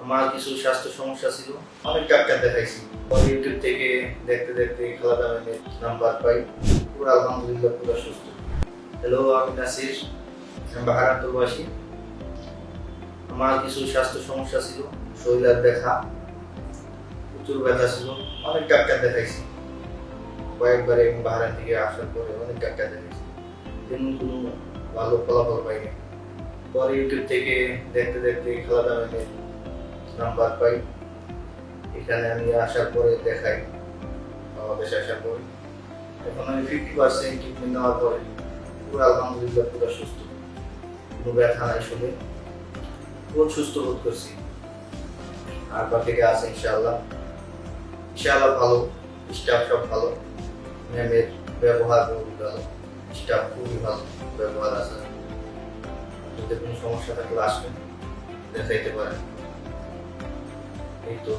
আমার কিছু স্বাস্থ্য সমস্যা ছিল, অনেক ডাক্তার দেখাইছি। পরে ইউটিউব থেকে দেখতে দেখতে খালাদা ম্যামের নাম্বার পাই। পুরো আলহামদুলিল্লাহ পুরো সুস্থ। হ্যালো, আমি নাসির, আমি বাহারাত প্রবাসী। আমার কিছু স্বাস্থ্য সমস্যা ছিল, শরীরের ব্যথা, প্রচুর ব্যথা ছিল, অনেক ডাক্তার দেখাইছি। কয়েকবারে বাহারাত থেকে আসার পরে অনেক ডাক্তার দেখাইছি, তেমন কোনো ভালো ফলাফল পাইনি। পরে ইউটিউব থেকে দেখতে দেখতে খালাদা ম্যামের নাম্বার পাই। এখানে আমি আসার পরে দেখাই, বাংলাদেশে আসার পরে এখন আমি 50% ট্রিটমেন্ট নেওয়ার পরে পুরো আলহামদুলিল্লাহ পুরো সুস্থ। কোনো ব্যথা নাই, শুনে পুরো সুস্থ বোধ করছি। আর বাকিটা আছে ইনশাআল্লাহ। ইনশাআল্লাহ ভালো, স্টাফ সব ভালো, ম্যামের ব্যবহার খুবই ভালো, স্টাফ খুবই ভালো ব্যবহার আছে। যদি কোনো সমস্যা থাকলে আসবেন, দেখাইতে পারেন। এই তো।